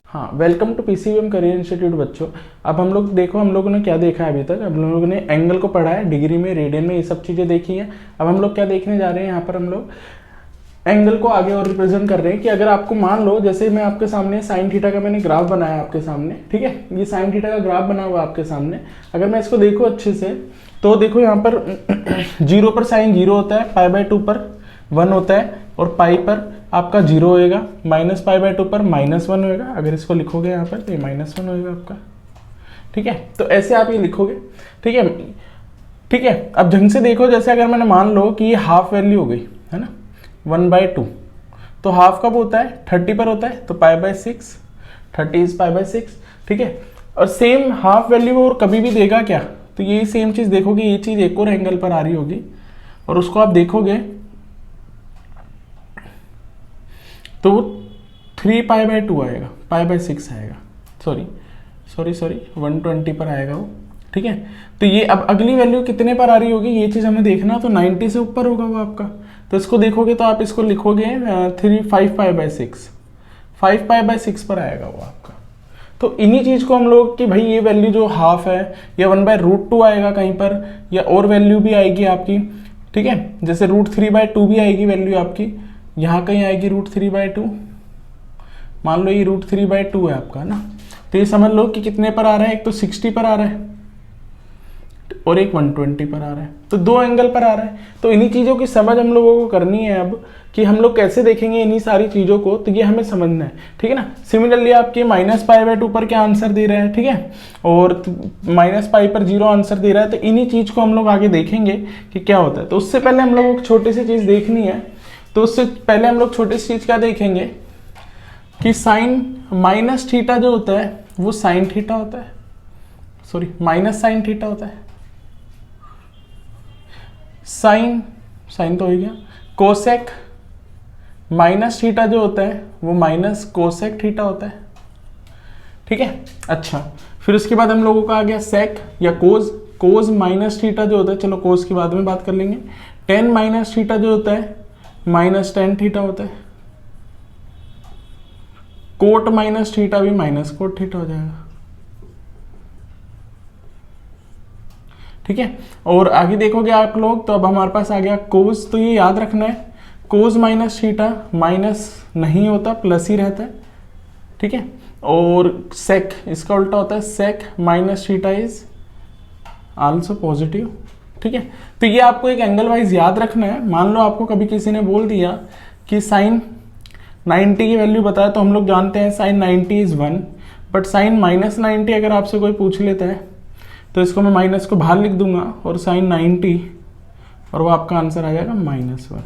हाँ, welcome to PCBM career institute बच्चों। अब हम लोग देखो, हम लोगों ने क्या देखा है अभी तक। हम लोगों ने एंगल को पढ़ा है, डिग्री में, रेडियन में, ये सब चीज़ें देखी हैं। अब हम लोग क्या देखने जा रहे हैं, यहाँ पर हम लोग एंगल को आगे और रिप्रेजेंट कर रहे हैं कि अगर आपको मान लो, जैसे मैं आपके सामने साइन थीटा का मैंने ग्राफ बनाया आपके सामने, ठीक है, ये साइन थीटा का ग्राफ बना हुआ आपके सामने। अगर मैं इसको देखूँ अच्छे से तो देखो यहाँ पर 0 पर साइन 0 होता है, π/2 पर 1 होता है, और पाई पर आपका 0 होएगा, -π/2 पर -1 होएगा। अगर इसको लिखोगे यहाँ पर तो ये -1 होएगा आपका, ठीक है। तो ऐसे आप ये लिखोगे, ठीक है, ठीक है। अब ढंग से देखो, जैसे अगर मैंने मान लो कि ये हाफ वैल्यू हो गई है ना, 1/2, तो हाफ कब होता है, 30 पर होता है, तो π/6, 30 इज π/6, ठीक है। और सेम हाफ वैल्यू और कभी भी देगा क्या, तो यही सेम चीज़ देखोगे, ये चीज़ एक और एंगल पर आ रही होगी, और उसको आप देखोगे तो 3π/2 आएगा, π/6 आएगा, सॉरी 120 पर आएगा वो, ठीक है। तो ये अब अगली वैल्यू कितने पर आ रही होगी, ये चीज़ हमें देखना, तो 90 से ऊपर होगा वो आपका। तो इसको देखोगे तो आप इसको लिखोगे 5π/6 पर आएगा वो आपका। तो इन्हीं चीज़ को हम लोग कि भाई ये वैल्यू जो हाफ है, या 1/√2 आएगा कहीं पर, या और वैल्यू भी आएगी आपकी, ठीक है। जैसे √3/2 भी आएगी वैल्यू आपकी, यहाँ कहीं आएगी √3/2, मान लो ये √3/2 है आपका ना। तो ये समझ लो कि कितने पर आ रहा है, एक तो 60 पर आ रहा है और एक 120 पर आ रहा है, तो दो एंगल पर आ रहा है। तो इन्हीं चीज़ों की समझ हम लोगों को करनी है अब, कि हम लोग कैसे देखेंगे इन्हीं सारी चीज़ों को, तो ये हमें समझना है, ठीक है ना। सिमिलरली आपके -π/2 पर क्या आंसर दे रहा है, ठीक है, और -π पर 0 आंसर दे रहा है। तो इन्हीं चीज़ को हम लोग आगे देखेंगे कि क्या होता है। तो उससे पहले हम लोगों को छोटी सी चीज़ देखनी है। तो उससे पहले हम लोग छोटी सी चीज़ क्या देखेंगे कि साइन -θ जो होता है वो साइन थीटा होता है, सॉरी -sin थीटा होता है। साइन तो हो गया। कोसेक -θ जो होता है वो -कोसेक थीटा होता है, ठीक है। अच्छा, फिर उसके बाद हम लोगों का आ गया सेक या कोज -θ जो होता है, चलो कोज की बाद में बात कर लेंगे। tan -θ जो होता है -tan θ होता है। कोट -θ भी -कोट θ हो जाएगा, ठीक है। और आगे देखोगे आप लोग तो अब हमारे पास आ गया कोस, तो ये याद रखना है, कोस -θ माइनस नहीं होता, प्लस ही रहता है, ठीक है। और सेक इसका उल्टा होता है, सेक -θ इज आल्सो पॉजिटिव, ठीक है। तो ये आपको एक एंगल वाइज याद रखना है। मान लो आपको कभी किसी ने बोल दिया कि साइन 90 की वैल्यू बताया, तो हम लोग जानते हैं साइन 90 इज 1, बट साइन -90 अगर आपसे कोई पूछ लेता है तो इसको मैं माइनस को बाहर लिख दूंगा और साइन 90, और वो आपका आंसर आ जाएगा -1,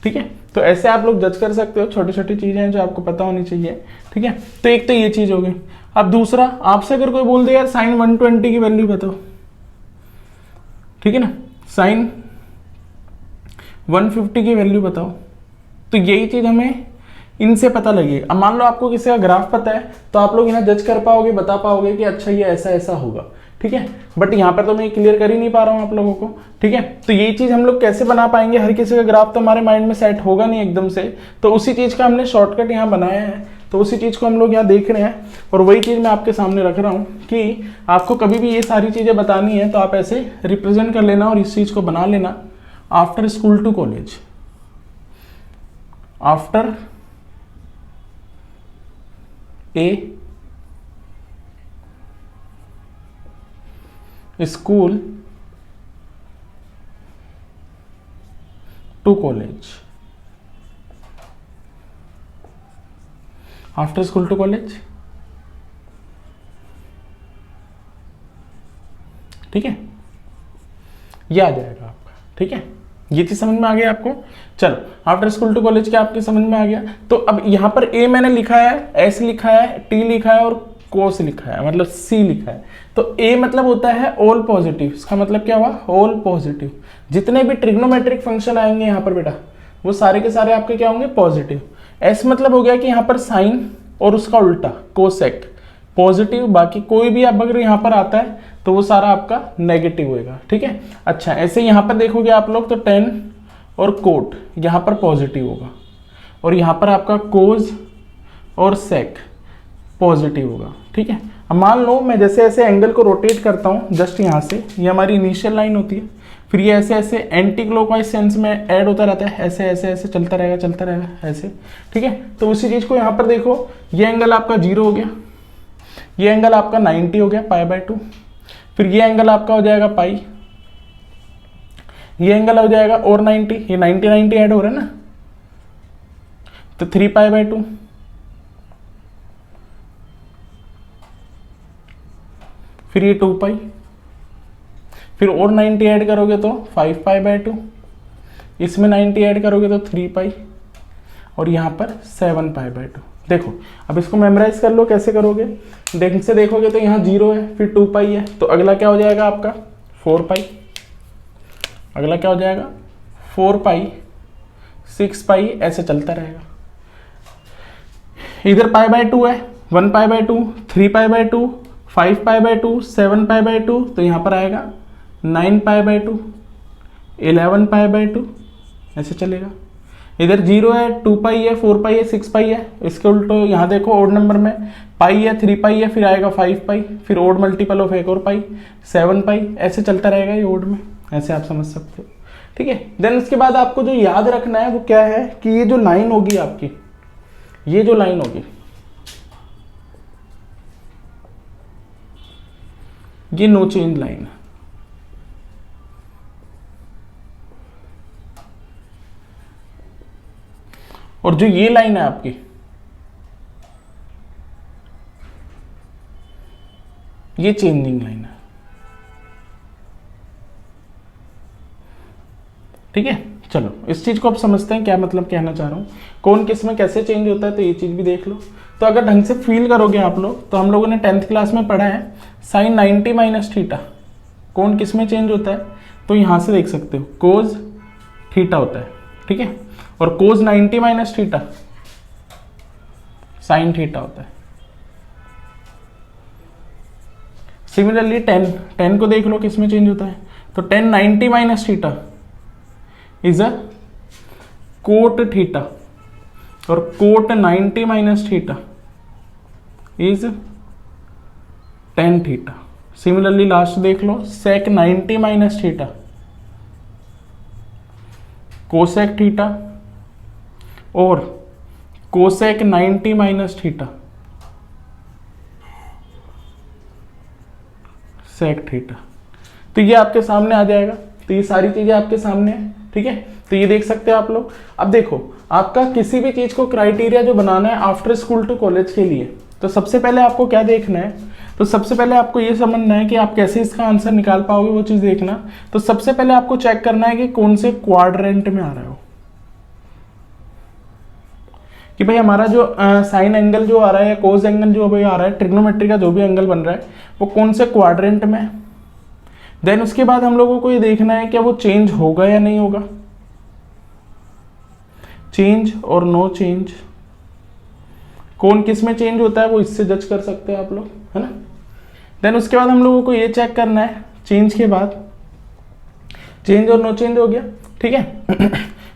ठीक है। तो ऐसे आप लोग जज कर सकते हो, छोटी छोटी चीजें हैं जो आपको पता होनी चाहिए, ठीक है। तो एक तो ये चीज हो गई। अब दूसरा, आपसे अगर कोई बोल दे यार साइन 120 की वैल्यू बताओ, ठीक है ना, साइन 150 की वैल्यू बताओ, तो यही चीज हमें इनसे पता लगेगा। अब मान लो आपको किसी का ग्राफ पता है तो आप लोग इन्हें जज कर पाओगे, बता पाओगे कि अच्छा ये ऐसा ऐसा होगा, ठीक है। बट यहाँ पर तो मैं क्लियर कर ही नहीं पा रहा हूँ आप लोगों को, ठीक है। तो यही चीज हम लोग कैसे बना पाएंगे, हर किसी का ग्राफ तो हमारे माइंड में सेट होगा नहीं एकदम से, तो उसी चीज का हमने शॉर्टकट यहाँ बनाया है। तो उसी चीज को हम लोग यहाँ देख रहे हैं, और वही चीज मैं आपके सामने रख रहा हूँ कि आपको कभी भी ये सारी चीजें बतानी है तो आप ऐसे रिप्रेजेंट कर लेना और इस चीज को बना लेना। After school to college, after a school to college, after school to college, ठीक है, ये आ जाएगा आपका, ठीक है। ये चीज समझ में आ गया आपको। चलो, आफ्टर स्कूल टू कॉलेज क्या आपके समझ में आ गया। तो अब यहाँ पर ए मैंने लिखा है, एस लिखा है, टी लिखा है और कोस लिखा है, मतलब सी लिखा है। तो ए मतलब होता है ऑल पॉजिटिव, इसका मतलब क्या हुआ, ऑल पॉजिटिव। जितने भी ट्रिग्नोमेट्रिक फंक्शन आएंगे यहाँ पर बेटा, वो सारे के सारे आपके क्या होंगे, पॉजिटिव। एस मतलब हो गया कि यहाँ पर साइन और उसका उल्टा कोसेक पॉजिटिव, बाकी कोई भी अब अगर यहाँ पर आता है तो वो सारा आपका नेगेटिव होएगा, ठीक है। अच्छा, ऐसे यहाँ पर देखोगे आप लोग तो टेन और कोट यहाँ पर पॉजिटिव होगा, और यहाँ पर आपका कोज और सेक पॉजिटिव होगा। ठीक है, अब मान लो मैं जैसे ऐसे एंगल को रोटेट करता हूँ जस्ट यहाँ से, ये हमारी इनिशियल लाइन होती है, फिर ये ऐसे ऐसे एंटी क्लॉकवाइज सेंस में ऐड होता रहता है, ऐसे ऐसे ऐसे चलता रहेगा ऐसे। ठीक है, तो उसी चीज़ को यहाँ पर देखो, ये एंगल आपका 0 हो गया, ये एंगल आपका 90 हो गया π/2, फिर ये एंगल आपका हो जाएगा पाई, ये एंगल हो जाएगा और 90, ये 90 ऐड हो रहा है ना, तो 3π/2, फिर ये 2π, फिर और 90 ऐड करोगे तो 5π/2, इसमें 90 ऐड करोगे तो 3π, और यहाँ पर 7π/2। देखो अब इसको मेमोराइज कर लो, कैसे करोगे, ढंग से देखोगे तो यहाँ 0 है, फिर 2π है, तो अगला क्या हो जाएगा आपका 4π, अगला क्या हो जाएगा 4π, 6π, ऐसे चलता रहेगा। इधर π/2 है, 1π/2, 3π/2, 5π/2, 7π/2, तो यहाँ पर आएगा 9π/2, 11π/2, ऐसे चलेगा। इधर 0 है, 2π है, 4π है, 6π है, इसके उल्टो यहाँ देखो ओड नंबर में पाई है, 3π है, फिर आएगा 5π, फिर ओड मल्टीपल ऑफ एक और पाई 7π, ऐसे चलता रहेगा ये ओड में, ऐसे आप समझ सकते हो। ठीक है, देन उसके बाद आपको जो याद रखना है वो क्या है कि ये जो लाइन होगी आपकी, ये जो लाइन होगी, ये नो चेंज लाइन है। और जो ये लाइन है आपकी, ये चेंजिंग लाइन है। ठीक है, चलो इस चीज को आप समझते हैं क्या मतलब कहना चाह रहा हूं, कौन किस में कैसे चेंज होता है, तो ये चीज भी देख लो। तो अगर ढंग से फील करोगे आप लोग, तो हम लोगों ने 10th क्लास में पढ़ा है sin 90 - थीटा कौन किस में चेंज होता है, तो यहां से देख सकते हो कोज थीटा होता है। ठीक है, और कोज 90 - थीटा साइन थीटा होता है। सिमिलरली 10 को देख लो किस में चेंज होता है, तो 10 90 - theta is a cot theta, और cot 90 - theta is tan theta. Similarly last देख लो सेक 90 - थीटा कोसेक थीटा, और कोसेक 90 - थीटा सेक थीटा। तो ये आपके सामने आ जाएगा, तो ये सारी चीजें आपके सामने है। ठीक है, तो ये देख सकते हैं आप लोग। अब देखो आपका किसी भी चीज को क्राइटेरिया जो बनाना है आफ्टर स्कूल टू कॉलेज के लिए, तो सबसे पहले आपको क्या देखना है, तो सबसे पहले आपको ये समझना है कि आप कैसे इसका आंसर निकाल पाओगे, वो चीज देखना। तो सबसे पहले आपको चेक करना है कि कौन से क्वाड्रेंट में आ रहा हो, कि भाई हमारा जो साइन एंगल जो आ रहा है या कोस एंगल जो भाई आ रहा है, ट्रिग्नोमेट्री का जो भी एंगल बन रहा है वो कौन से क्वाड्रेंट में है। देन उसके बाद हम लोगों को ये देखना है क्या वो चेंज होगा या नहीं होगा, चेंज और नो चेंज, कौन किस में चेंज होता है वो इससे जज कर सकते हैं आप लोग, है ना। देन उसके बाद हम लोगों को ये चेक करना है, चेंज के बाद चेंज और नो चेंज हो गया। ठीक है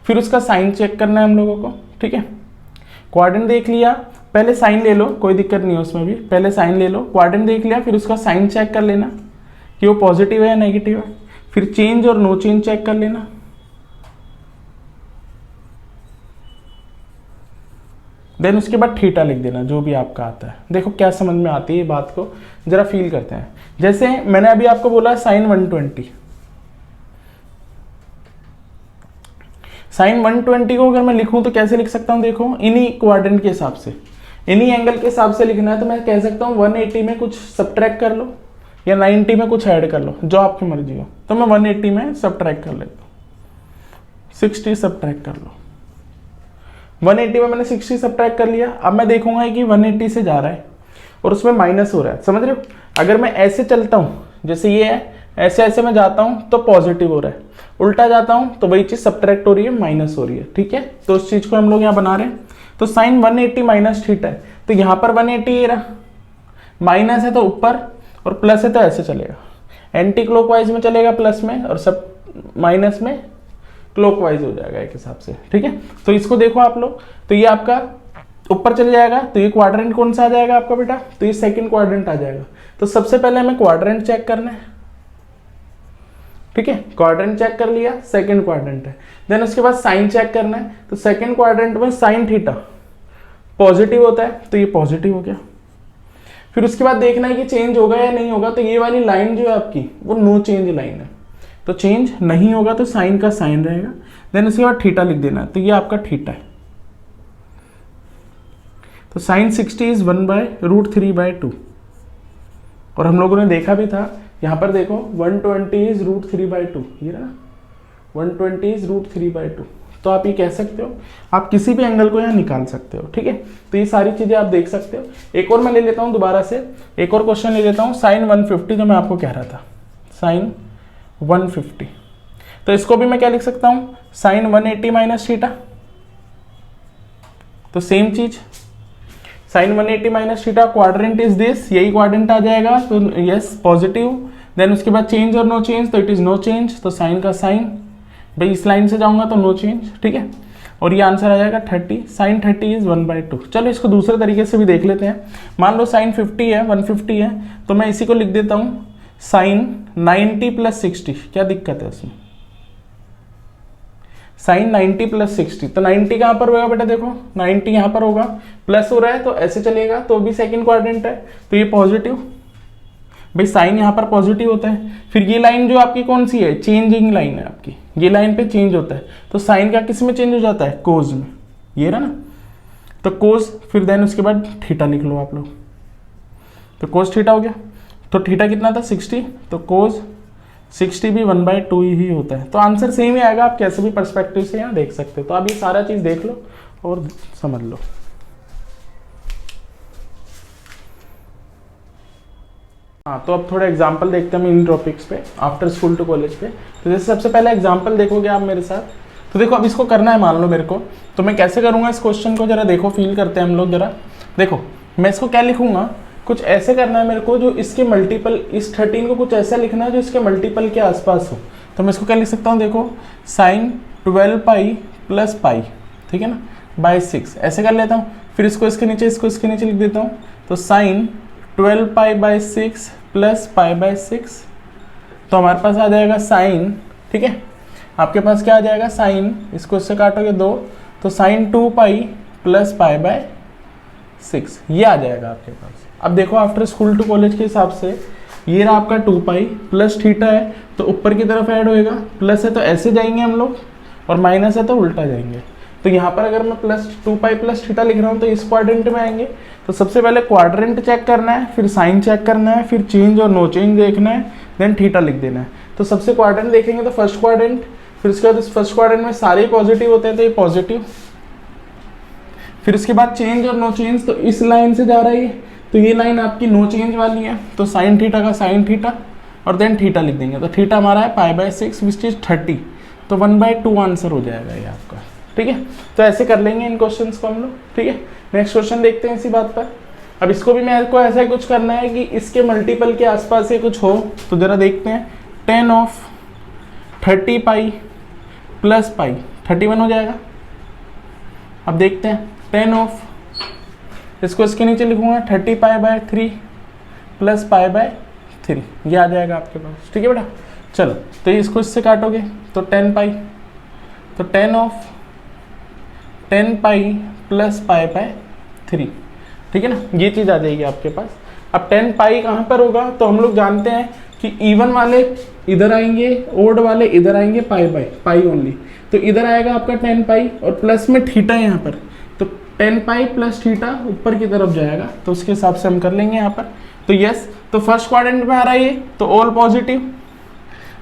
फिर उसका साइन चेक करना है हम लोगों को। ठीक है, क्वाड्रेंट देख लिया, पहले साइन ले लो, कोई दिक्कत नहीं है उसमें भी, पहले साइन ले लो, क्वाड्रेंट देख लिया, फिर उसका साइन चेक कर लेना कि वो पॉजिटिव है या नेगेटिव है, फिर चेंज और नो चेंज चेक कर लेना। देन उसके बाद थीटा लिख देना जो भी आपका आता है। देखो क्या समझ में आती है ये बात को जरा फील करते हैं। जैसे मैंने अभी आपको बोला साइन 120, साइन 120 को अगर मैं लिखूं तो कैसे लिख सकता हूं, देखो इन्हीं क्वाड्रेंट के हिसाब से, इन्हीं एंगल के हिसाब से लिखना है, तो मैं कह सकता हूं 180 में कुछ सब्ट्रैक्ट कर लो या 90 में कुछ ऐड कर लो, जो आपकी मर्जी हो। तो मैं 180 में सब्ट्रैक्ट कर लेता हूं, 60 सब्ट्रैक्ट कर लो। 180 में मैंने 60 सब्ट्रैक्ट कर लिया। अब मैं देखूंगा कि 180 से जा रहा है और उसमें माइनस हो रहा है, समझ रहे हो। अगर मैं ऐसे चलता हूं, जैसे ये है, ऐसे ऐसे मैं जाता हूं तो पॉजिटिव हो रहा है, उल्टा जाता हूं तो वही चीज सब्ट्रैक्ट हो रही है, माइनस हो रही है। ठीक है, तो उस चीज को हम लोग यहाँ बना रहे हैं। तो साइन 180 माइनस थीटा है, तो यहाँ पर 180 ये रहा, माइनस है तो ऊपर और प्लस है तो ऐसे चलेगा, एंटी क्लॉकवाइज में चलेगा प्लस में, और सब माइनस में क्लॉकवाइज हो जाएगा एक हिसाब से। ठीक है, तो इसको देखो आप लोग, तो ये आपका ऊपर चले जाएगा तो ये क्वाड्रेंट कौन सा आ जाएगा आपका बेटा, तो ये सेकंड क्वाड्रेंट आ जाएगा। तो सबसे पहले हमें क्वाड्रेंट चेक करना है, ठीक है, क्वाड्रेंट चेक कर लिया, सेकंड क्वाड्रेंट है। देन उसके बाद साइन चेक करना है, तो सेकंड क्वाड्रेंट में साइन थीटा पॉजिटिव होता है, तो ये पॉजिटिव हो गया। फिर उसके बाद देखना है कि चेंज होगा या नहीं होगा, तो ये वाली लाइन जो है आपकी वो नो चेंज लाइन है, तो चेंज नहीं होगा तो साइन का साइन रहेगा। देन उसके बाद थीटा लिख देना है, तो ये आपका थीटा है। तो साइन 60 इज 1/√3/2, और हम लोगों ने देखा भी था यहाँ पर देखो 120 इज √3/2, ये रहा 120 इज √3/2। तो आप ये कह सकते हो, आप किसी भी एंगल को यहाँ निकाल सकते हो, ठीक है। तो ये सारी चीजें आप देख सकते हो। एक और मैं ले लेता हूँ दोबारा से, एक और क्वेश्चन ले लेता हूँ, साइन 150 जो मैं आपको कह रहा था, साइन 150। तो इसको भी मैं क्या लिख सकता हूँ, साइन 180 माइनस थीटा। तो सेम चीज, sine 180 minus theta, quadrant is this, यही क्वाड्रेंट आ जाएगा, तो यस पॉजिटिव। देन उसके बाद चेंज और नो चेंज, तो इट इज नो चेंज, तो साइन का साइन, भाई इस लाइन से जाऊंगा तो नो चेंज, ठीक है। और ये आंसर आ जाएगा 30, साइन 30 इज 1/2। चलो इसको दूसरे तरीके से भी देख लेते हैं। मान लो साइन 50 है, 150 है, तो मैं इसी को लिख देता हूँ साइन 90 + 60। क्या दिक्कत है उसमें, साइन 90 + 60, तो 90 कहाँ पर होगा बेटा, देखो 90 यहाँ पर होगा, प्लस हो रहा है तो ऐसे चलेगा, तो भी सेकंड क्वाड्रेंट है, तो ये पॉजिटिव, भाई साइन यहाँ पर पॉजिटिव होता है। फिर ये लाइन जो आपकी कौन सी है, चेंजिंग लाइन है आपकी, ये लाइन पे चेंज होता है, तो साइन का किस में चेंज हो जाता है, कोज में, ये रहा ना, तो कोज। फिर देन उसके बाद थीटा लिख लो आप लोग, तो कोज थीटा हो गया। तो थीटा कितना था 60, तो कोज 60 भी 1/2 ही होता है। तो आंसर सेम ही आएगा, आप कैसे भी पर्सपेक्टिव से यहाँ देख सकते हो। तो आप ये सारा चीज देख लो और समझ लो। हाँ, तो अब थोड़ा एग्जाम्पल देखते हैं हम इन टॉपिक्स पे, आफ्टर स्कूल टू कॉलेज पे। तो जैसे सबसे पहले एग्जाम्पल देखोगे आप मेरे साथ, तो देखो अब इसको करना है, मान लो मेरे को, तो मैं कैसे करूँगा इस क्वेश्चन को, जरा देखो, फील करते हैं हम लोग जरा। देखो मैं इसको क्या लिखूंगा, कुछ ऐसे करना है मेरे को जो इसके मल्टीपल, इस 13 को कुछ ऐसा लिखना है जो इसके मल्टीपल के आसपास हो। तो मैं इसको क्या लिख सकता हूँ, देखो साइन 12π + π, ठीक है ना, बाय 6, ऐसे कर लेता हूँ। फिर इसको इसके नीचे, इसको इसके नीचे लिख देता हूँ, तो साइन 12π/6 + π/6, तो हमारे पास आ जाएगा साइन, ठीक है, आपके पास क्या आ जाएगा साइन, इसको इससे काटोगे 2, तो साइन 2π + π/6, ये आ जाएगा आपके पास। अब देखो आफ्टर स्कूल टू कॉलेज के हिसाब से ये रहा आपका 2π प्लस थीटा है, तो ऊपर की तरफ ऐड होएगा, प्लस है तो ऐसे जाएंगे हम लोग, और माइनस है तो उल्टा जाएंगे। तो यहाँ पर अगर मैं +2π प्लस थीटा लिख रहा हूँ तो इस क्वाड्रेंट में आएंगे। तो सबसे पहले क्वाड्रेंट चेक करना है, फिर साइन चेक करना है, फिर चेंज और नो चेंज देखना है, देन थीटा लिख देना है। तो सबसे क्वाड्रेंट देखेंगे तो फर्स्ट क्वाड्रेंट, फिर उसके बाद इस फर्स्ट क्वाड्रेंट में सारे पॉजिटिव होते हैं, तो ये पॉजिटिव। फिर उसके बाद चेंज और नो चेंज, तो इस लाइन से जा रहा है, तो ये लाइन आपकी नो चेंज वाली है, तो साइन थीटा का साइन थीटा, और देन थीटा लिख देंगे। तो थीटा हमारा है π/6 विच इज 30, तो 1/2 आंसर हो जाएगा ये आपका, ठीक है। तो ऐसे कर लेंगे इन क्वेश्चंस को हम लोग, ठीक है। नेक्स्ट क्वेश्चन देखते हैं इसी बात पर। अब इसको भी मेरे को ऐसा ही कुछ करना है कि इसके मल्टीपल के आसपास से कुछ हो, तो जरा देखते हैं। 10 ऑफ 30π + π, 31 हो जाएगा। अब देखते हैं 10 ऑफ, इसको इसके नीचे लिखूंगा 30π/3 + π/3, ये आ जाएगा आपके पास, ठीक है बेटा। चलो तो इसको इससे काटोगे तो 10π, तो 10 ऑफ 10π + π/3, ठीक है ना, ये चीज़ आ जाएगी आपके पास। अब 10π कहाँ पर होगा, तो हम लोग जानते हैं कि इवन वाले इधर आएंगे, ओड वाले इधर आएंगे, पाई ओनली, तो इधर आएगा आपका 10π, और प्लस में थीटा है यहाँ पर, तो 10π + थीटा ऊपर की तरफ जाएगा, तो उसके हिसाब से हम कर लेंगे यहाँ पर। तो यस, तो फर्स्ट क्वाड्रेंट में आ रहा है ये, तो ऑल पॉजिटिव,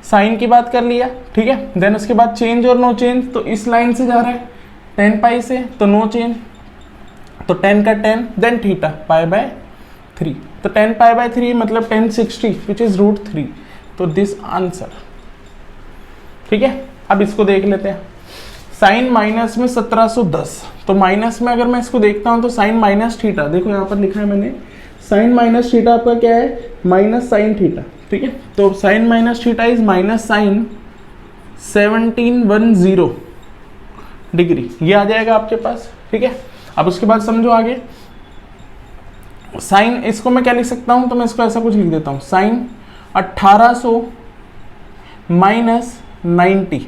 साइन की बात कर लिया, ठीक है। देन उसके बाद चेंज और नो चेंज, तो इस लाइन से जा रहा है 10π से, तो नो चेंज, तो 10 का 10, देन थीटा π/3, तो 10π/3 मतलब 1060 विच इज √3, तो दिस आंसर, ठीक है। अब इसको देख लेते हैं। साइन माइनस में 1710, तो माइनस में अगर मैं इसको देखता हूं तो साइन माइनस थीटा, देखो यहाँ पर लिखा है मैंने, साइन माइनस थीटा आपका क्या है, माइनस साइन थीटा, ठीक है। तो sine minus theta is minus sine 1710 degree, ये आ जाएगा आपके पास, ठीक है। अब उसके बाद समझो आगे, साइन इसको मैं क्या लिख सकता हूँ, तो मैं इसको ऐसा कुछ लिख देता हूँ, साइन 1800 माइनस 90,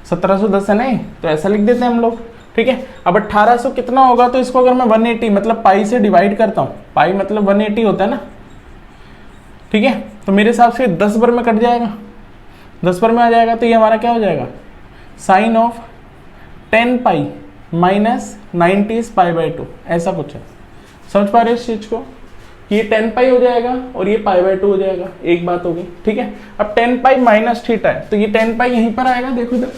1710 है नहीं, तो ऐसा लिख देते हैं हम लोग, ठीक है। अब 1800 कितना होगा, तो इसको अगर मैं 180 मतलब पाई से डिवाइड करता हूँ, पाई मतलब 180 होता है ना, ठीक है, तो मेरे हिसाब से 10 बार में कट जाएगा, 10 बार में आ जाएगा, तो ये हमारा क्या हो जाएगा, sine of 10 pi minus 90 pi by 2, ऐसा कुछ है। समझ पा रहे हो इस चीज को, ये 10 पाई हो जाएगा और ये पाई बाई 2 हो जाएगा, एक बात होगी, ठीक है। अब 10 पाई माइनस थीटा है, तो ये 10 पाई यहीं पर आएगा, देखो इधर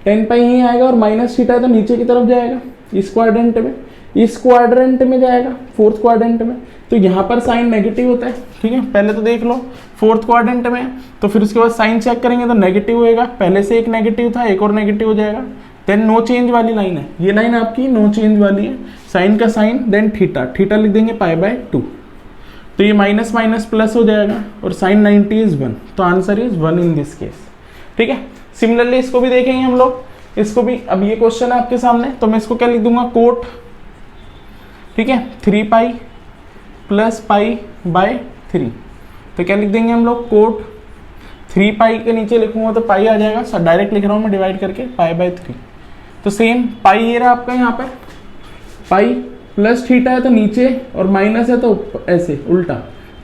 10 पाई यहीं आएगा, और माइनस थीटा है तो नीचे की तरफ जाएगा, इस क्वाड्रेंट में, इस क्वाड्रेंट में जाएगा, फोर्थ क्वाड्रेंट में, तो यहाँ पर साइन नेगेटिव होता है, ठीक है। पहले तो देख लो फोर्थ क्वाड्रेंट में, तो फिर उसके बाद साइन चेक करेंगे तो नेगेटिव होएगा, पहले से एक नेगेटिव था, एक और नेगेटिव हो जाएगा, देन नो चेंज वाली लाइन है, ये लाइन आपकी नो चेंज वाली है, साइन का साइन, देन थीटा, थीटा लिख देंगे पाई बाय 2, तो ये माइनस माइनस प्लस हो जाएगा, और साइन 90 इज 1, तो answer is 1 in this case, ठीक है। सिमिलरली इसको भी देखेंगे हम लोग, इसको भी, अब ये क्वेश्चन है आपके सामने, तो मैं इसको क्या लिख दूंगा, कोट, ठीक है, 3 पाई प्लस पाई बाय 3, तो क्या लिख देंगे हम लोग, कोट 3 पाई के नीचे लिखूंगा तो पाई आ जाएगा, डायरेक्ट लिख रहा हूँ मैं डिवाइड करके, पाई बाय 3, तो सेम पाई ये रहा आपका यहाँ पर, पाई प्लस थीटा है तो नीचे, और माइनस है तो ऐसे उल्टा,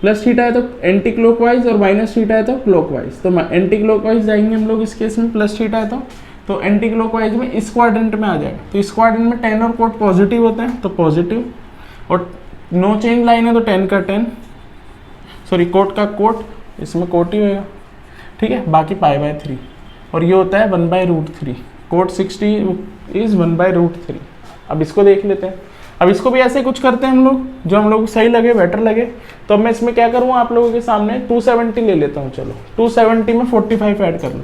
प्लस थीटा है तो एंटी क्लॉकवाइज और माइनस थीटा है तो क्लॉकवाइज, तो एंटी क्लॉकवाइज जाएंगे हम लोग इस केस में, प्लस थीटा है तो एंटी क्लॉकवाइज में इस क्वाड्रेंट में आ जाएगा, तो इस क्वाड्रेंट में 10 और कोट पॉजिटिव होते हैं, तो पॉजिटिव, और नो चेंज लाइन है तो 10 का 10, सॉरी कोट का कोट, इसमें कोट ही होगा, ठीक है, बाकी पाई बाय 3, और ये होता है 1/√3, कोट 60 इज 1/√3। अब इसको देख लेते हैं, अब इसको भी ऐसे कुछ करते हैं हम लोग, जो हम लोग को सही लगे, बेटर लगे, तो अब मैं इसमें क्या करूँ आप लोगों के सामने, 270 ले लेता हूँ, चलो 270 में 45 ऐड कर लो,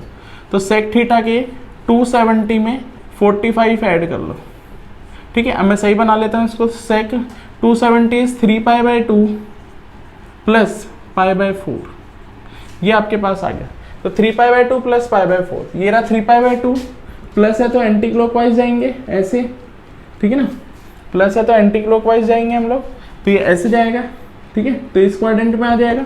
तो सेक थीटा के 270 में 45 ऐड कर लो, ठीक है। अब मैं सही बना लेता हूँ इसको, सेक 270 is 3 pi by 2 plus pi by 4, ये आपके पास आ गया, तो 3 pi by 2 plus pi by 4, ये रहा 3 पाई बाय 2, प्लस है तो एंटी क्लॉकवाइज जाएंगे ऐसे, ठीक है ना, प्लस है तो एंटी क्लॉकवाइज जाएंगे हम लोग, तो ये ऐसे जाएगा, ठीक है, तो इस क्वाड्रेंट में आ जाएगा,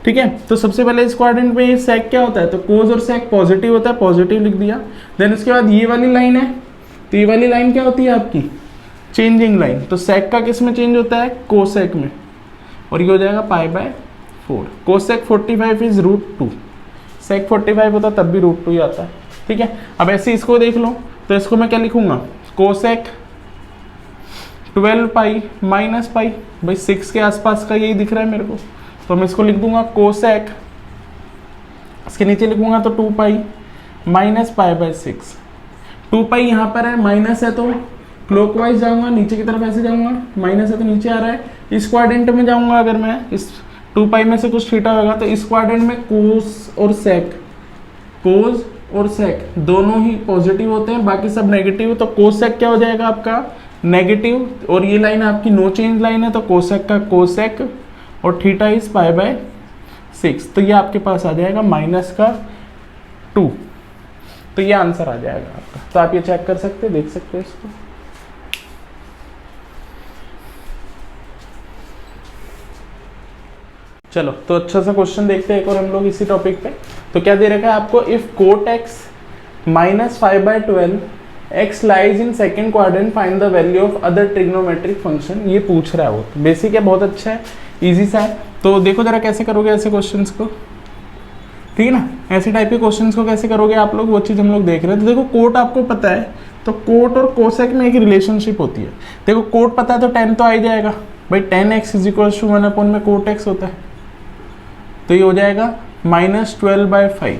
ठीक है। तो सबसे पहले इस क्वाड्रेंट में ये सेक क्या होता है, तो कोज और सेक पॉजिटिव होता है, पॉजिटिव लिख दिया, देन उसके बाद ये वाली लाइन है, तो ये वाली लाइन क्या होती है आपकी, चेंजिंग लाइन, तो सेक का किस में चेंज होता है, कोसेक में, और ये हो जाएगा पाई बाय 4, कोसेक 45 इज √2, सेक 45 होता तब भी √2 ही आता है, ठीक है। अब ऐसे इसको देख लो, तो इसको मैं क्या लिखूंगा, कोसेक 12 पाई माइनस पाई, भाई 6 के आसपास का यही दिख रहा है मेरे को, तो मैं इसको लिख दूंगा कोसेक, इसके नीचे लिखूंगा तो 2 पाई माइनस पाई बाय 6, 2 पाई यहाँ पर है, माइनस है तो क्लॉकवाइज जाऊंगा, नीचे की तरफ ऐसे जाऊंगा, माइनस है तो नीचे आ रहा है, इस क्वाड्रेंट में जाऊंगा, अगर मैं इस 2 पाई में से कुछ थीटा होगा, तो इस क्वाड्रेंट में कोस और सेक, कोस और सेक दोनों ही पॉजिटिव होते हैं, बाकी सब नेगेटिव, तो कोसेक क्या हो जाएगा आपका नेगेटिव, और ये लाइन आपकी नो चेंज लाइन है, तो कोसेक का कोसेक, और थीटा इज पाई बाय 6, तो ये आपके पास आ जाएगा माइनस का 2, तो ये आंसर आ जाएगा आपका। तो आप ये चेक कर सकते हैं, देख सकते हैं इसको, चलो तो अच्छा सा क्वेश्चन देखते हैं एक और हम लोग इसी टॉपिक पे। तो क्या दे रखा है आपको, if cot X minus 5/12 X lies in second quadrant find the value of other trigonometric function, ये पूछ रहा है वो, बेसिक है, बहुत अच्छा है, इजी सा है। तो देखो जरा कैसे करोगे ऐसे क्वेश्चंस को, ठीक है ना, ऐसे टाइप के क्वेश्चंस को कैसे करोगे आप लोग, वो चीज़ हम लोग देख रहे हैं। तो देखो कोट आपको पता है, तो कोट और कोसेक में एक रिलेशनशिप होती है, देखो कोट पता है तो 10 तो आ ही जाएगा भाई, 10x = 1 में कोट एक्स होता है, तो ये हो जाएगा -12/5,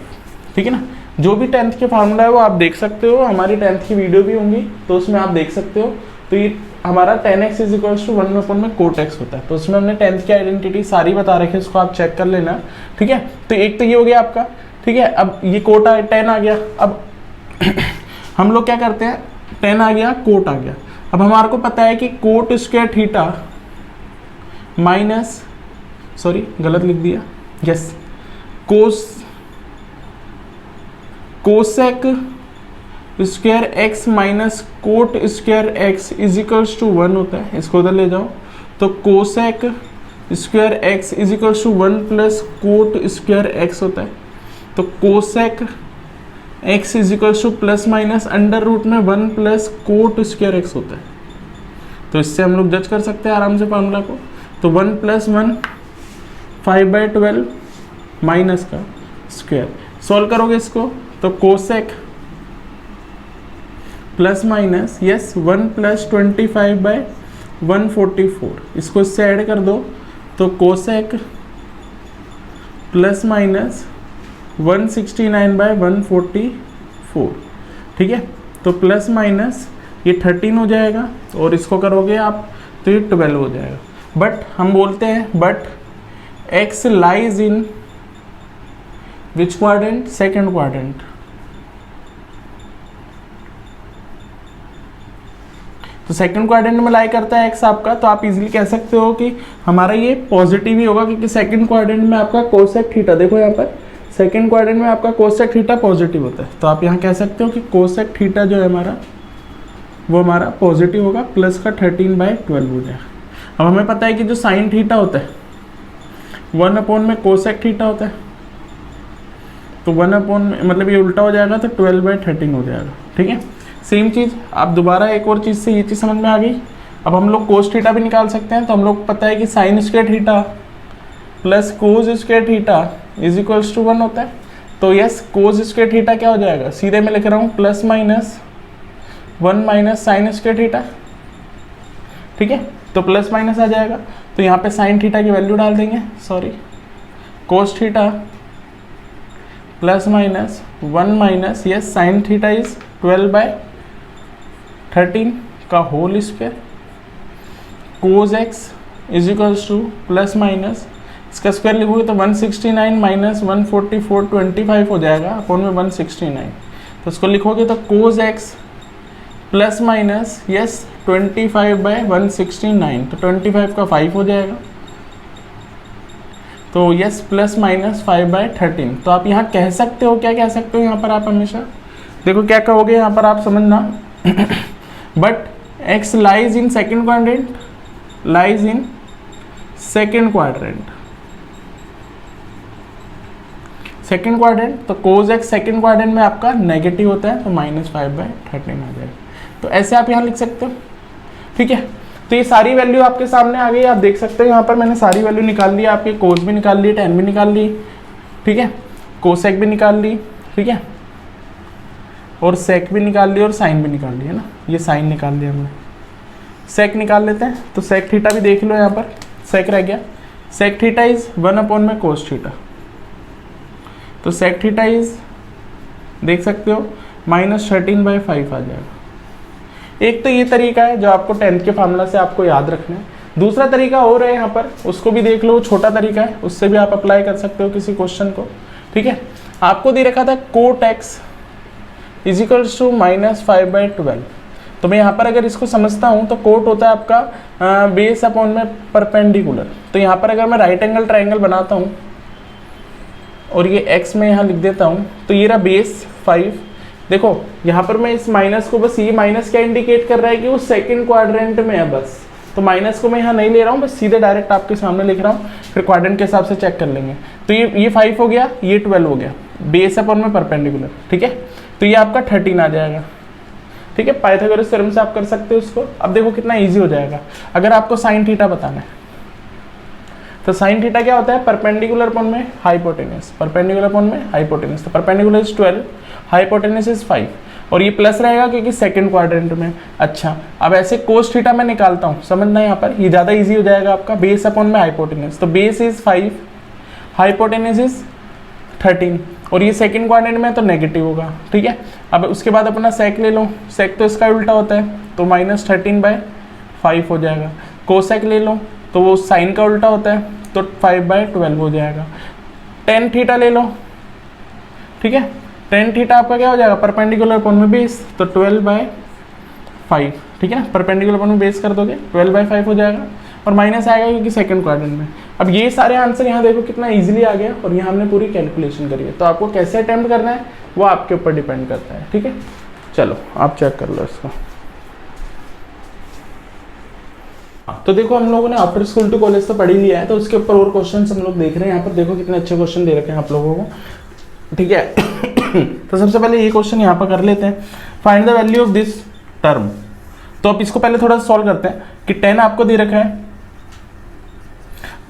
ठीक है ना। जो भी 10th के फार्मूला है वो आप देख सकते हो, हमारी 10th की वीडियो भी होंगी तो उसमें आप देख सकते हो। तो ये हमारा 10x = 1 में कोट एक्स होता है, तो उसमें हमने 10th की आइडेंटिटी सारी बता रखी है, उसको आप चेक कर लेना, ठीक है। तो एक तो ये हो गया आपका, ठीक है। अब ये कोट 10 आ गया, अब हम लोग क्या करते हैं, 10 आ गया, कोट आ गया, अब हमारे को पता है कि cot square theta minus, sorry गलत लिख दिया, yes, cosec square X minus cot square X is equals to 1 होता है, इसको उधर ले जाओ, तो cosec square X is equals to 1 plus cot square X होता है, तो cosec X is equals to plus minus under root में 1 प्लस कोट स्क्वायर एक्स होता है। तो इससे हम लोग जज कर सकते हैं आराम से फार्मूला को, तो 1 प्लस 1 5/12 माइनस का स्क्वायर, सॉल्व करोगे इसको तो cosec plus minus yes 1 plus 25/144, इसको इससे ऐड कर दो तो कोसेक प्लस माइनस 169/144, ठीक है। तो प्लस माइनस ये 13 हो जाएगा और इसको करोगे आप तो ये 12 हो जाएगा। बट हम बोलते हैं but x lies in which quadrant, second quadrant. तो सेकंड क्वाड्रेंट में लाई करता है x आपका, तो आप इजीली कह सकते हो कि हमारा ये पॉजिटिव ही होगा, क्योंकि सेकंड क्वाड्रेंट में आपका कोसेक थीटा, देखो यहाँ पर सेकंड क्वाड्रेंट में आपका कोसेक थीटा पॉजिटिव होता है, तो आप यहाँ कह सकते हो कि कोसेक थीटा जो है हमारा वो हमारा पॉजिटिव होगा, प्लस का 13/12 हो जाएगा। अब हमें पता है कि जो साइन थीटा होता है 1 में कोसेक थीटा होता है, तो 1 में मतलब ये उल्टा हो जाएगा तो 12/13 हो जाएगा, ठीक है। सेम चीज़ आप दोबारा एक और चीज़ से ये चीज़ समझ में आ गई। अब हम लोग कोस थीटा भी निकाल सकते हैं, तो हम लोग पता है कि sine square theta plus cos square theta is equals to 1 होता है, तो यस कोस स्क्वायर थीटा क्या हो जाएगा, सीधे मैं लिख रहा हूँ plus minus 1 minus sign square theta, ठीक है। तो प्लस माइनस आ जाएगा, तो यहाँ पे साइन थीटा की वैल्यू डाल देंगे, sorry cos theta plus minus 1 minus yes sine theta is 12/13 का whole square, cos X is equals to plus minus इसका स्क्वायर लिखोगे तो 169 माइनस 144 25 हो जाएगा अपॉन में 169, तो इसको लिखोगे तो cos x plus minus yes 25/169, तो 25 का 5 हो जाएगा, तो यस प्लस माइनस 5/13। तो आप यहाँ कह सकते हो, क्या कह सकते हो यहाँ पर आप हमेशा देखो क्या कहोगे यहाँ पर आप समझना but x lies in second quadrant, lies in second quadrant, second quadrant, तो कोस एक्स सेकेंड क्वाड्रेंट में आपका नेगेटिव होता है, तो -5/13 आ जाएगा। तो ऐसे आप यहाँ लिख सकते हो, ठीक है। तो ये सारी वैल्यू आपके सामने आ गई, आप देख सकते हो यहाँ पर मैंने सारी वैल्यू निकाल ली, आपके कोस भी निकाल ली, tan भी निकाल ली, ठीक है, कोसेक भी निकाल ली, ठीक है, और सेक भी निकाल ली और साइन भी निकाल ली, है ना, ये साइन निकाल लिया हमने। सेक निकाल लेते हैं, तो सेक थीटा भी देख लो यहाँ पर, सेक रह गया, सेक थीटा इज 1 में कोस थीटा, तो सेक थीटा इज देख सकते हो -13/5 आ जाएगा। एक तो ये तरीका है जो आपको 10th के फार्मूला से आपको याद रखना है, दूसरा तरीका और है यहाँ पर, उसको भी देख लो, छोटा तरीका है, उससे भी आप अप्लाई कर सकते हो किसी क्वेश्चन को, ठीक है। आपको दे रखा था cot X is equals to -5/12, तो मैं यहाँ पर अगर इसको समझता हूँ तो कोट होता है आपका बेस अपॉन में परपेंडिकुलर, तो यहाँ पर अगर मैं राइट एंगल ट्राइंगल बनाता हूँ और ये x में यहाँ लिख देता हूँ, तो ये रहा बेस 5, देखो यहाँ पर मैं इस माइनस को, बस ये माइनस क्या इंडिकेट कर रहा है कि वो सेकंड क्वाड्रेंट में है बस, तो माइनस को मैं यहाँ नहीं ले रहा हूँ, बस सीधे डायरेक्ट आपके सामने लिख रहा हूँ, फिर क्वाड्रेंट के हिसाब से चेक कर लेंगे। तो ये 5 हो गया, ये 12 हो गया, बेस अपॉन में परपेंडिकुलर, ठीक है, तो ये आपका 13 आ जाएगा, ठीक है। पाइथागोरस थ्योरम से आप कर सकते हो उसको। अब देखो कितना ईजी हो जाएगा, अगर आपको साइन थीटा बताना है तो साइन थीटा क्या होता है, परपेंडिकुलर अपॉन में हाइपोटेनस, परपेंडिकुलर अपॉन में हाइपोटेनस, तो परपेंडिकुलर इज 12, हाइपोटेनस इज 5, और ये प्लस रहेगा क्योंकि सेकंड क्वाड्रेंट में। अच्छा, अब ऐसे कोस थीटा मैं निकालता हूँ, समझना यहाँ पर, ये ज़्यादा इजी हो जाएगा आपका, बेस अपॉन में हाइपोटेनस, तो बेस इज 5, हाइपोटेनस इज 13, और ये सेकंड क्वाड्रेंट में तो नेगेटिव होगा, ठीक है। अब उसके बाद अपना सेक ले लो, सेक तो इसका उल्टा होता है, तो -13/5 हो जाएगा। कोसेक ले लो तो वो साइन का उल्टा होता है, तो 5/12 हो जाएगा। टेन थीटा ले लो, ठीक है, टेन थीटा आपका क्या हो जाएगा, परपेंडिकुलर अपॉन में बेस, तो 12/5, ठीक है ना, परपेंडिकुलर अपॉन में बेस कर दोगे 12/5 हो जाएगा, और माइनस आएगा क्योंकि सेकंड क्वाड्रेंट में। अब ये सारे आंसर यहाँ देखो कितना इजीली आ गया, और यहाँ हमने पूरी कैलकुलेशन करी है, तो आपको कैसे अटेम्प्ट करना है वो आपके ऊपर डिपेंड करता है, ठीक है। चलो आप चेक कर लो इसको। तो देखो हम लोगों ने आफ्टर स्कूल टू कॉलेज तो पढ़ ही लिया है, तो उसके ऊपर और क्वेश्चंस हम लोग देख रहे हैं। यहाँ पर देखो कितने अच्छे क्वेश्चन दे रखे हैं आप लोगों को, ठीक है। तो सबसे पहले ये क्वेश्चन यहाँ पर कर लेते हैं, find the value of this term. तो अब इसको पहले थोड़ा सॉल्व करते हैं कि 10 आपको दे रखा है,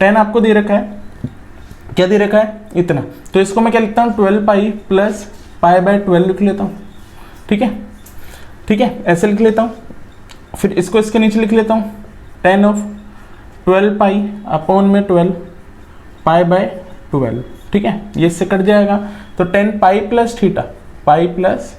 10 आपको दे रखा है, क्या दे रखा है इतना, तो इसको मैं क्या लिखता हूँ 12 पाई प्लस पाई बाय 12 लिख लेता हूँ, ठीक है, ठीक है, ऐसे लिख लेता हूँ। फिर इसको इसके नीचे लिख लेता हूँ 10 ऑफ 12 पाई अपॉन में 12 पाई बाय 12, ठीक है, ये इससे कट जाएगा। तो 10 pi plus theta, pi plus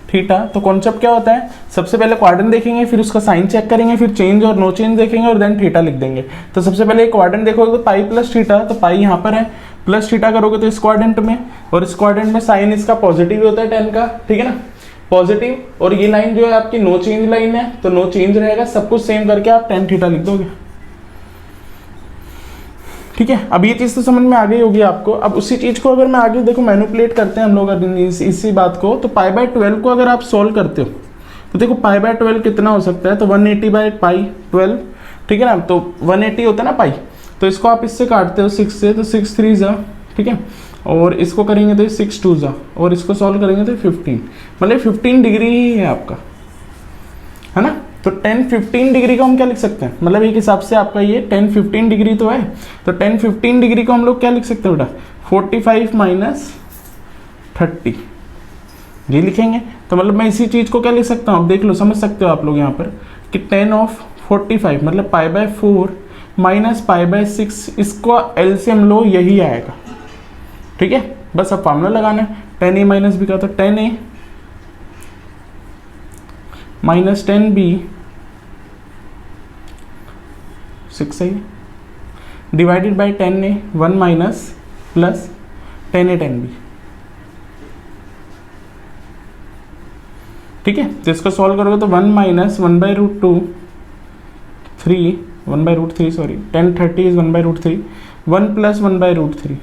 theta, तो कॉन्सेप्ट क्या होता है, सबसे पहले क्वाड्रेंट देखेंगे, फिर उसका साइन चेक करेंगे, फिर चेंज और नो चेंज देखेंगे और देन थीटा लिख देंगे। तो सबसे पहले क्वाड्रेंट देखोगे तो पाई प्लस थीटा, तो पाई यहाँ पर है, प्लस थीटा करोगे तो इस क्वाड्रेंट में, और इस क्वाड्रेंट में साइन इसका पॉजिटिव होता है 10 का, ठीक है ना, पॉजिटिव। और ये लाइन जो है आपकी नो चेंज लाइन है, तो नो चेंज रहेगा, सब कुछ सेम करके आप tan थीटा लिख दोगे, ठीक है। अब ये चीज़ तो समझ में आ गई होगी आपको। अब उसी चीज़ को अगर मैं आगे देखो मैनिपुलेट करते हैं हम लोग इसी बात को, तो पाई बाय 12 को अगर आप सोल्व करते हो तो देखो पाई बाय 12 कितना हो सकता है, तो 180 बाय पाई 12, ठीक है ना, तो 180 होता है ना पाई, तो इसको आप इससे काटते हो 6 से, तो 6 3 जा, ठीक है, और इसको करेंगे तो 6 2 जा, और इसको सॉल्व करेंगे तो 15, मतलब 15 डिग्री ही है आपका, है ना। तो 10 15 डिग्री को हम क्या लिख सकते हैं, मतलब एक हिसाब से आपका ये 10 15 डिग्री तो है, तो 10 15 डिग्री को हम लोग क्या लिख सकते हैं बेटा, 45 माइनस 30, ये लिखेंगे। तो मतलब मैं इसी चीज़ को क्या लिख सकता हूँ, अब देख लो, समझ सकते हो आप लोग यहाँ पर कि 10 ऑफ 45 मतलब pi by 4 minus pi by 6, इसको एलसीएम लो, यही आएगा, ठीक है। बस अब फार्मूला लगाना है, 10a माइनस बी का, तो 10a माइनस 10b 6 है divided by 10a 1 minus plus 10a 10b, ठीक है। तो इसको सॉल्व करोगे तो 1 minus 1 by root 2 3 1 by root 3 sorry 10 30 is 1 by root 3 1 plus 1 by root 3,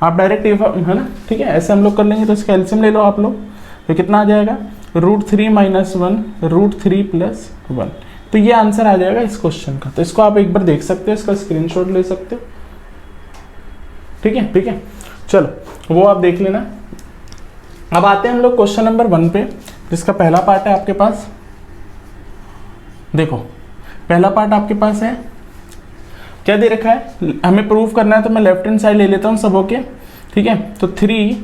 आप डायरेक्ट है ना, ठीक है, ऐसे हम लोग कर लेंगे। तो इसका एलसीएम ले लो आप लोग, तो कितना आ जाएगा, रूट 3 माइनस 1 रूट 3 प्लस 1, तो ये आंसर आ जाएगा इस क्वेश्चन का। तो इसको आप एक बार देख सकते हो, इसका स्क्रीनशॉट ले सकते हो, ठीक है, ठीक है, चलो वो आप देख लेना। अब आते हैं हम लोग क्वेश्चन नंबर 1 पे, जिसका पहला पार्ट है आपके पास, देखो पहला पार्ट आपके पास है, क्या दे रखा है, हमें प्रूव करना है, तो मैं लेफ्ट हैंड साइड ले लेता हूँ सबों के, ठीक है। तो 3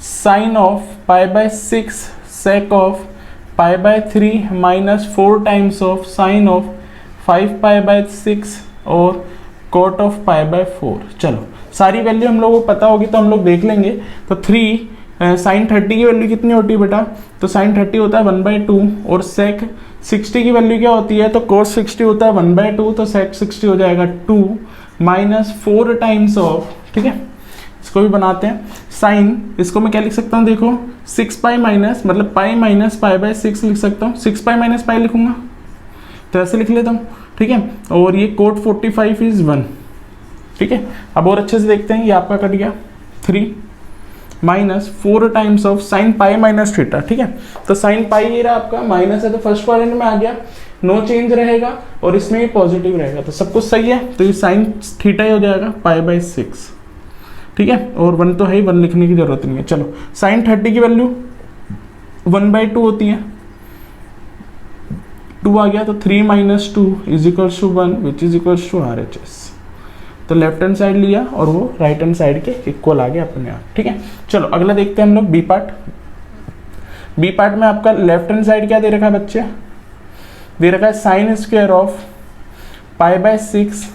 sine of pi by 6 sec of pi by 3 minus 4 times of sine of 5 pi by 6 और कोट ऑफ पाई बाय 4। चलो सारी वैल्यू हम लोगों को पता होगी तो हम लोग देख लेंगे। तो 3 साइन 30 की वैल्यू कितनी होती है बेटा, तो साइन 30 होता है 1/2, और सेक 60 की वैल्यू क्या होती है, तो कोस 60 होता है 1/2, तो सेक 60 हो जाएगा 2 माइनस 4 टाइम्स ऑफ, ठीक है। इसको भी बनाते हैं, साइन इसको मैं क्या लिख सकता हूँ, देखो 6 पाई माइनस मतलब पाई माइनस पाई बाय 6 लिख सकता हूँ, 6 पाई माइनस पाई लिखूंगा तो ऐसे लिख लेता हूँ, ठीक है। और ये कोट 45 इज 1, ठीक है। अब और अच्छे से देखते हैं, ये आपका कट गया 3 minus 4 times of sine pi minus theta, ठीक है। तो साइन पाई ये रहा आपका, माइनस है तो फर्स्ट क्वाड्रेंट में आ गया, नो चेंज रहेगा और इसमें भी पॉजिटिव रहेगा, तो सब कुछ सही है। तो ये साइन थीटा ही हो जाएगा पाई बाय 6, ठीक है। और 1 तो है ही, 1 लिखने की जरूरत नहीं है। चलो साइन 30 की वैल्यू 1/2 होती है, 2 आ गया, तो 3 minus 2 is equals to 1 which is equals to RHS। तो लेफ्ट हैंड साइड लिया और वो राइट हैंड साइड के इक्वल आ गया अपने आप, ठीक है। चलो अगला देखते हैं हम लोग बी पार्ट। बी पार्ट में आपका लेफ्ट हैंड साइड क्या दे रखा है बच्चे, दे रखा है sine square of pi by 6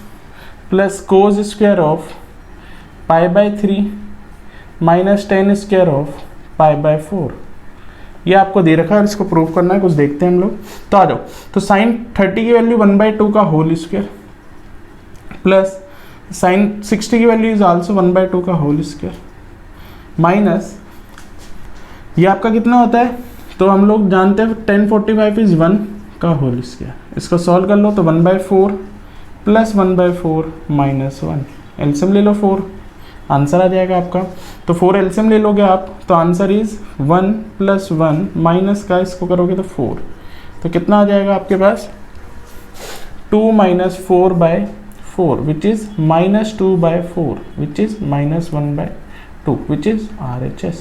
plus cos square of pi by 3 minus 10 square of pi bye 4। ये आपको दे रखा है और इसको प्रूव करना है, कुछ देखते हैं हम लोग। तो आ जाओ, तो साइन 30 की वैल्यू 1/2 का होल स्क्वायर प्लस साइन 60 की वैल्यू इज आल्सो 1/2 का होल स्क्वायर माइनस ये आपका कितना होता है, तो हम लोग जानते हैं 1045 इज 1 का होल स्क्वायर। इसको सॉल्व कर लो तो 1/4 प्लस 1/4 माइनस 1, एलसीएम ले लो 4, आंसर आ जाएगा आपका। तो 4 एलसीएम ले लोगे आप, तो आंसर इज 1 + 1 माइनस का इसको करोगे तो 4, तो कितना आ जाएगा आपके पास 2 - 4/4 which is -2/4 which is -1/2 which is RHS।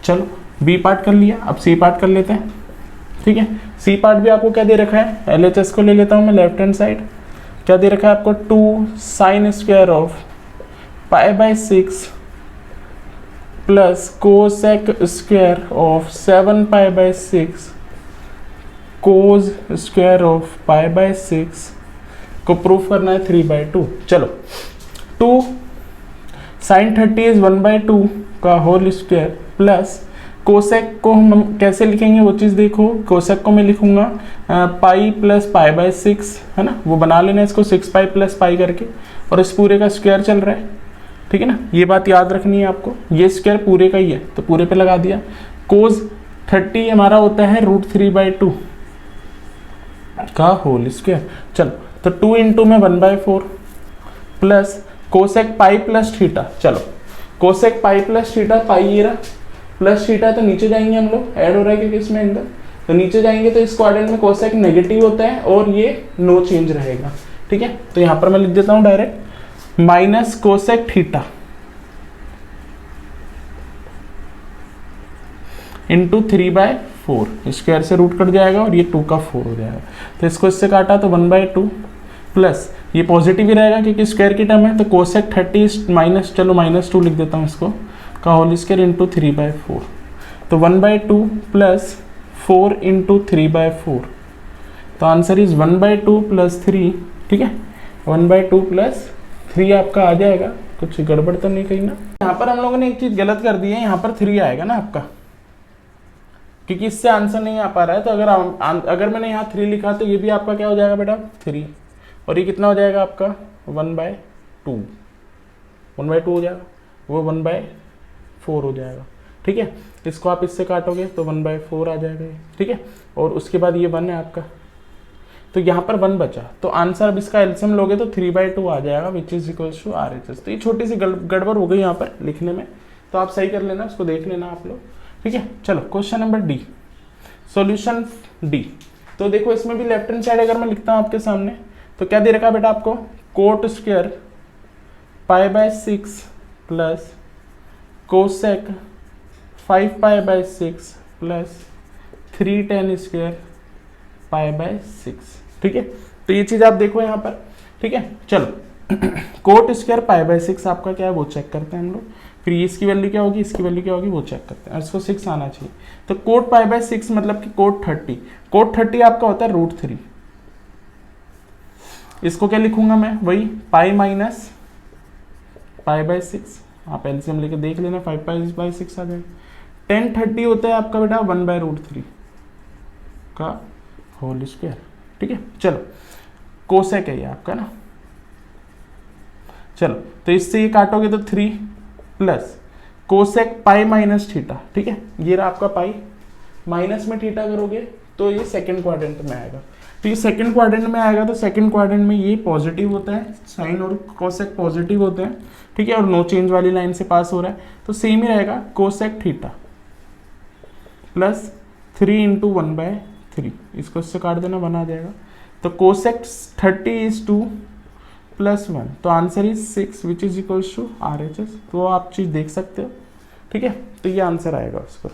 चलो बी पार्ट कर लिया, अब सी पार्ट कर लेते हैं। ठीक है, सी पार्ट भी आपको क्या दे रखा है, LHS को ले लेता हूँ मैं लेफ्ट हैंड साइड। क्या दे रखा है आपको 2 sin² of π/6 plus cos² of 7π/6 cos² of π/6 को प्रूफ करना है 3/2। चलो 2 sin 30 इज 1/2 का होल स्क्वायर प्लस कोसेक को हम कैसे लिखेंगे वो चीज़ देखो। कोसेक को मैं लिखूंगा पाई प्लस π/6 है ना, वो बना लेना इसको 6π + π करके, और इस पूरे का स्क्वायर चल रहा है। ठीक है ना, ये बात याद रखनी है आपको, ये स्क्वायर पूरे का ही है तो पूरे पे लगा दिया। कोस 30 हमारा होता है √3/2 का होल स्क्वायर। चलो तो 2 × में 1/4 plus cosec pi plus theta. चलो कोसेक पाई प्लस थीटा, पाई ये रहा प्लस थीटा, तो नीचे जाएंगे हम लोग, ऐड हो रहा है क्योंकि इसमें एंगल, तो नीचे जाएंगे तो इस क्वाड्रेंट में कोसेक नेगेटिव होता है और ये नो चेंज रहेगा। ठीक है, तो यहाँ पर मैं लिख देता हूँ direct minus cosec theta into 3/4, square से रूट कट जाएगा और ये 2 का 4 हो जाएगा। तो इसको इससे काटा तो 1/2 प्लस ये पॉजिटिव ही रहेगा क्योंकि स्क्वायर की टर्म है, तो कोसेक 30 माइनस, चलो -2 लिख देता हूँ इसको, का होल स्क्वायर इंटू 3/4, तो 1/2 प्लस 4 इंटू 3/4, तो आंसर इज 1/2 + 3। ठीक है, 1/2 + 3 आपका आ जाएगा। कुछ गड़बड़ तो नहीं कहीं ना, यहाँ पर हम लोगों ने एक चीज़ गलत कर दी है, यहाँ पर 3 आएगा ना आपका, क्योंकि इससे आंसर नहीं आ पा रहा है। तो अगर मैंने यहाँ 3 लिखा तो ये भी आपका क्या हो जाएगा बेटा 3, और ये कितना हो जाएगा आपका 1/2 हो जाएगा, वो 1/4 हो जाएगा। ठीक है, इसको आप इससे काटोगे तो 1/4 आ जाएगा ये। ठीक है, और उसके बाद ये 1 है आपका, तो यहाँ पर 1 बचा, तो आंसर अब इसका एलसीएम लोगे तो 3/2 आ जाएगा which is equals to RHS। तो ये छोटी सी गड़बड़ हो गई यहाँ पर लिखने में, तो आप सही कर लेना, उसको देख लेना आप लोग। ठीक है, चलो question number D, solution D. तो देखो इसमें भी लेफ्ट हैंड साइड अगर मैं लिखता हूँ आपके सामने, तो क्या दे रखा है बेटा आपको cot² π/6 plus cosec 5π/6 plus 3tan² π/6। ठीक है, तो ये चीज आप देखो यहाँ पर। ठीक है, चलो cot² π/6 आपका क्या है वो चेक करते हैं हम लोग, फिर इसकी वैल्यू क्या होगी, इसकी वैल्यू क्या होगी वो चेक करते हैं, इसको 6 आना चाहिए। तो cot π/6 मतलब कि cot 30 आपका होता है √3, इसको क्या लिखूंगा मैं, वही पाई माइनस π/6, आप एलसीएम लेके देख लेना, 5π/6 आ जाएगा। tan 30 होता है आपका बेटा 1/√3 का होल स्क्वायर। ठीक है, चलो कोसेक है ये आपका ना, चलो तो इससे ये काटोगे तो 3 plus cosec pi minus theta. ठीक है, ये रहा आपका पाई, माइनस में थीटा करोगे तो ये सेकंड क्वाड्रेंट में आएगा, तो ये सेकंड क्वाड्रेंट में आएगा, तो सेकंड क्वाड्रेंट में ये पॉजिटिव होता है, साइन और कोसेक पॉजिटिव होते हैं। ठीक है, और नो चेंज वाली लाइन से पास हो रहा है, तो सेम ही रहेगा कोसेक थीटा प्लस 3 × 1/3, इसको इससे काट देना, 1 आ जाएगा। तो कोसेक 30 इज 2 + 1, तो answer is 6 which is equals to RHS। तो आप चीज देख सकते हो। ठीक है, तो ये आंसर आएगा उसको।